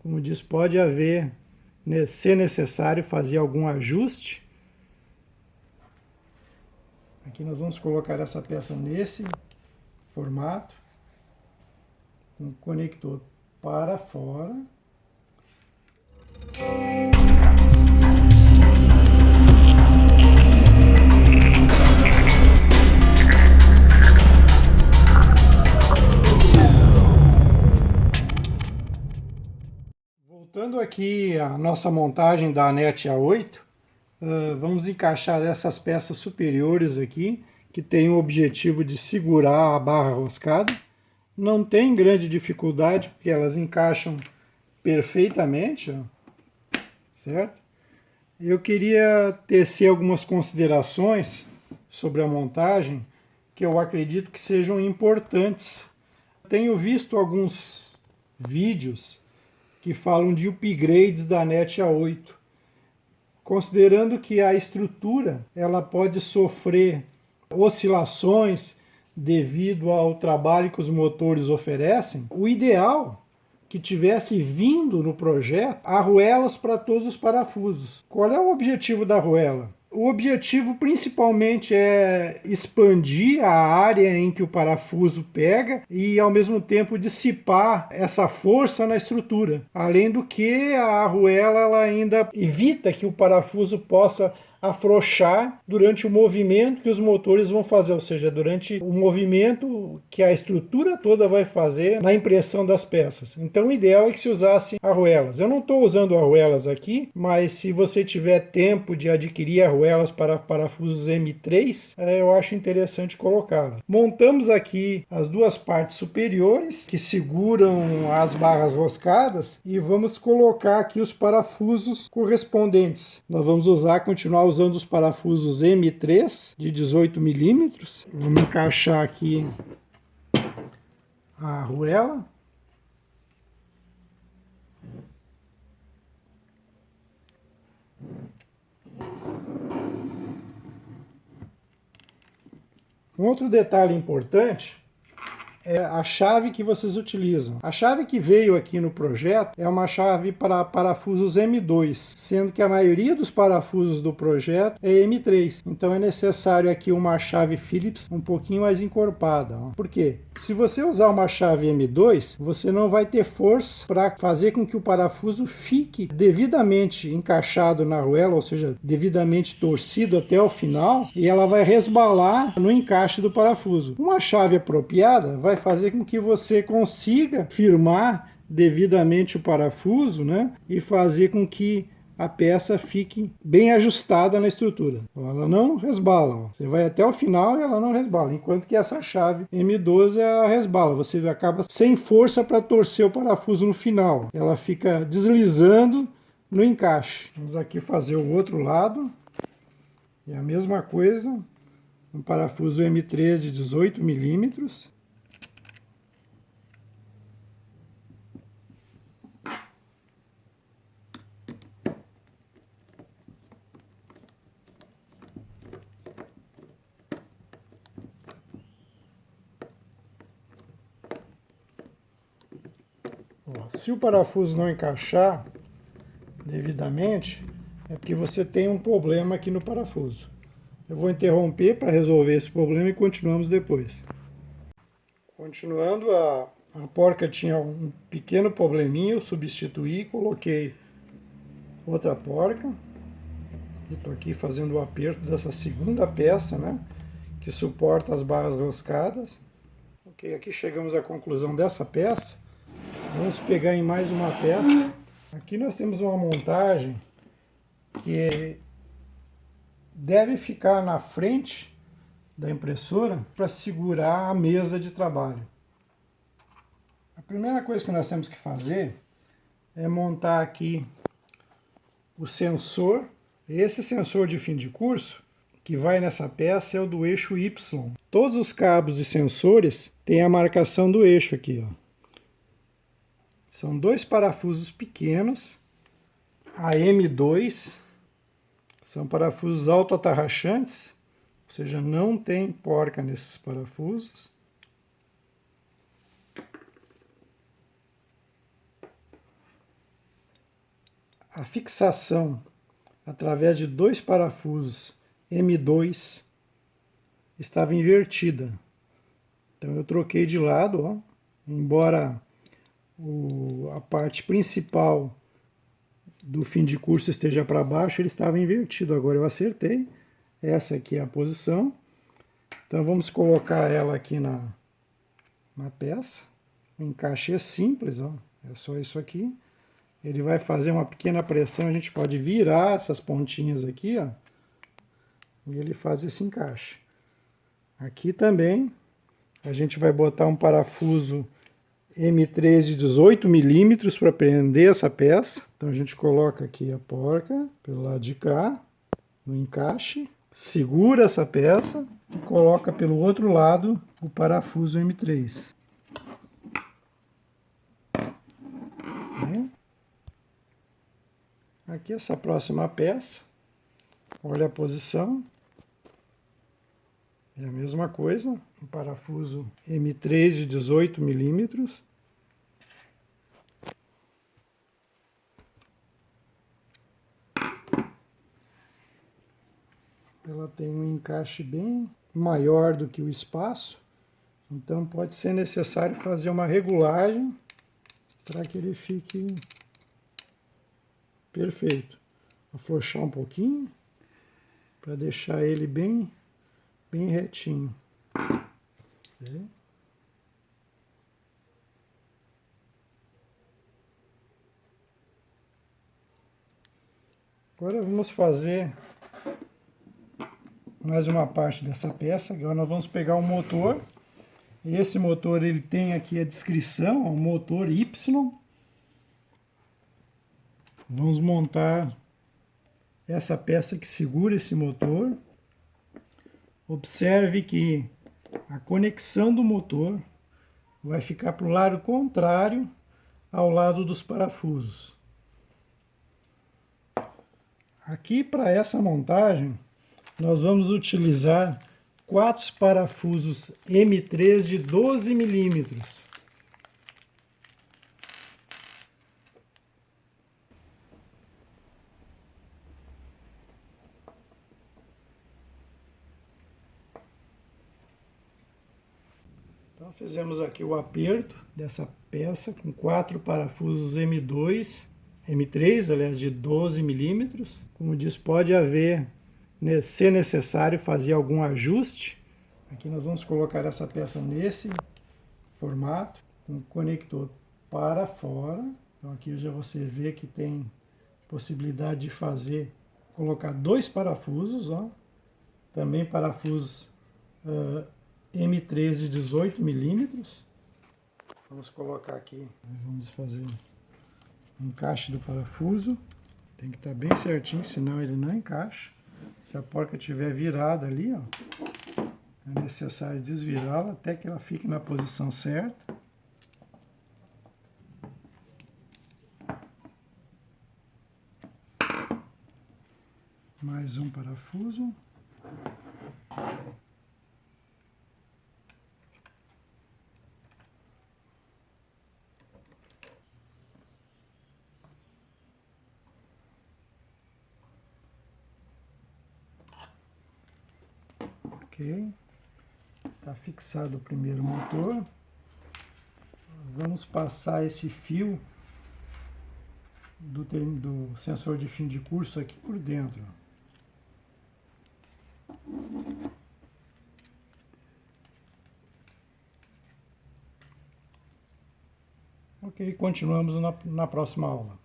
Como diz, pode haver, ser necessário fazer algum ajuste. Aqui nós vamos colocar essa peça nesse formato, com o conector para fora. Voltando aqui à nossa montagem da ANET A8, vamos encaixar essas peças superiores aqui, que tem o objetivo de segurar a barra roscada. Não tem grande dificuldade, porque elas encaixam perfeitamente, ó, certo? Eu queria tecer algumas considerações sobre a montagem, que eu acredito que sejam importantes. Tenho visto alguns vídeos que falam de upgrades da ANET A8, considerando que a estrutura ela pode sofrer oscilações devido ao trabalho que os motores oferecem. O ideal que tivesse vindo no projeto arruelas para todos os parafusos. Qual é o objetivo da arruela? O objetivo principalmente é expandir a área em que o parafuso pega e ao mesmo tempo dissipar essa força na estrutura. Além do que a arruela ela ainda evita que o parafuso possa afrouxar durante o movimento que os motores vão fazer, ou seja, durante o movimento que a estrutura toda vai fazer na impressão das peças. Então o ideal é que se usasse arruelas. Eu não estou usando arruelas aqui, mas se você tiver tempo de adquirir arruelas para parafusos M3, eu acho interessante colocá-las. Montamos aqui as duas partes superiores que seguram as barras roscadas e vamos colocar aqui os parafusos correspondentes. Nós vamos continuar usando os parafusos M3 de 18 milímetros. Vamos encaixar aqui a arruela. Um outro detalhe importante é a chave que vocês utilizam. A chave que veio aqui no projeto é uma chave para parafusos M2, sendo que a maioria dos parafusos do projeto é M3. Então é necessário aqui uma chave Phillips um pouquinho mais encorpada. Por quê? Se você usar uma chave M2, você não vai ter força para fazer com que o parafuso fique devidamente encaixado na arruela, ou seja, devidamente torcido até o final, e ela vai resbalar no encaixe do parafuso. Uma chave apropriada vai fazer com que você consiga firmar devidamente o parafuso, né? E fazer com que a peça fique bem ajustada na estrutura. Ela não resbala. Ó. Você vai até o final e ela não resbala. Enquanto que essa chave M12 ela resbala. Você acaba sem força para torcer o parafuso no final. Ela fica deslizando no encaixe. Vamos aqui fazer o outro lado. E a mesma coisa. Um parafuso M3 de 18 milímetros. Se o parafuso não encaixar devidamente, é porque você tem um problema aqui no parafuso. Eu vou interromper para resolver esse problema e continuamos depois. Continuando, a porca tinha um pequeno probleminha, eu substituí, coloquei outra porca. Estou aqui fazendo o aperto dessa segunda peça, né, que suporta as barras roscadas. Ok, aqui chegamos à conclusão dessa peça. Vamos pegar em mais uma peça. Aqui nós temos uma montagem que deve ficar na frente da impressora para segurar a mesa de trabalho. A primeira coisa que nós temos que fazer é montar aqui o sensor. Esse sensor de fim de curso que vai nessa peça é o do eixo Y. Todos os cabos e sensores têm a marcação do eixo aqui, ó. São dois parafusos pequenos, a M2, são parafusos autoatarrachantes, ou seja, não tem porca nesses parafusos. a fixação através de dois parafusos M2 estava invertida. Então eu troquei de lado, ó, embora a parte principal do fim de curso esteja para baixo, ele estava invertido. Agora eu acertei. Essa aqui é a posição. Então vamos colocar ela aqui na peça. O encaixe é simples, ó. É só isso aqui. Ele vai fazer uma pequena pressão, a gente pode virar essas pontinhas aqui, ó. E ele faz esse encaixe. Aqui também a gente vai botar um parafuso M3 de 18 milímetros para prender essa peça. Então a gente coloca aqui a porca pelo lado de cá, no encaixe, segura essa peça e coloca pelo outro lado o parafuso M3. Aqui essa próxima peça, olha a posição, é a mesma coisa, um parafuso M3 de 18 milímetros. Ela tem um encaixe bem maior do que o espaço, então pode ser necessário fazer uma regulagem para que ele fique perfeito. Afrouxar um pouquinho para deixar ele bem retinho. Agora vamos fazer mais uma parte dessa peça. Agora nós vamos pegar o motor. Esse motor ele tem aqui a descrição, um motor Y. Vamos montar essa peça que segura esse motor. Observe que a conexão do motor vai ficar para o lado contrário ao lado dos parafusos. Aqui para essa montagem nós vamos utilizar 4 parafusos M3 de 12 milímetros. Então fizemos aqui o aperto dessa peça com 4 parafusos M3, aliás, de 12 milímetros. Como diz, pode haver, ser necessário fazer algum ajuste. Aqui nós vamos colocar essa peça nesse formato, com o conector para fora. Então aqui já você vê que tem possibilidade de colocar 2 parafusos, ó. Também parafusos M3 de 18 milímetros. Vamos colocar aqui, vamos fazer o encaixe do parafuso. Tem que estar bem certinho, senão ele não encaixa. Se a porca estiver virada ali, ó, é necessário desvirá-la até que ela fique na posição certa. Mais um parafuso. Ok, está fixado o primeiro motor. Vamos passar esse fio do sensor de fim de curso aqui por dentro. Ok, continuamos na próxima aula.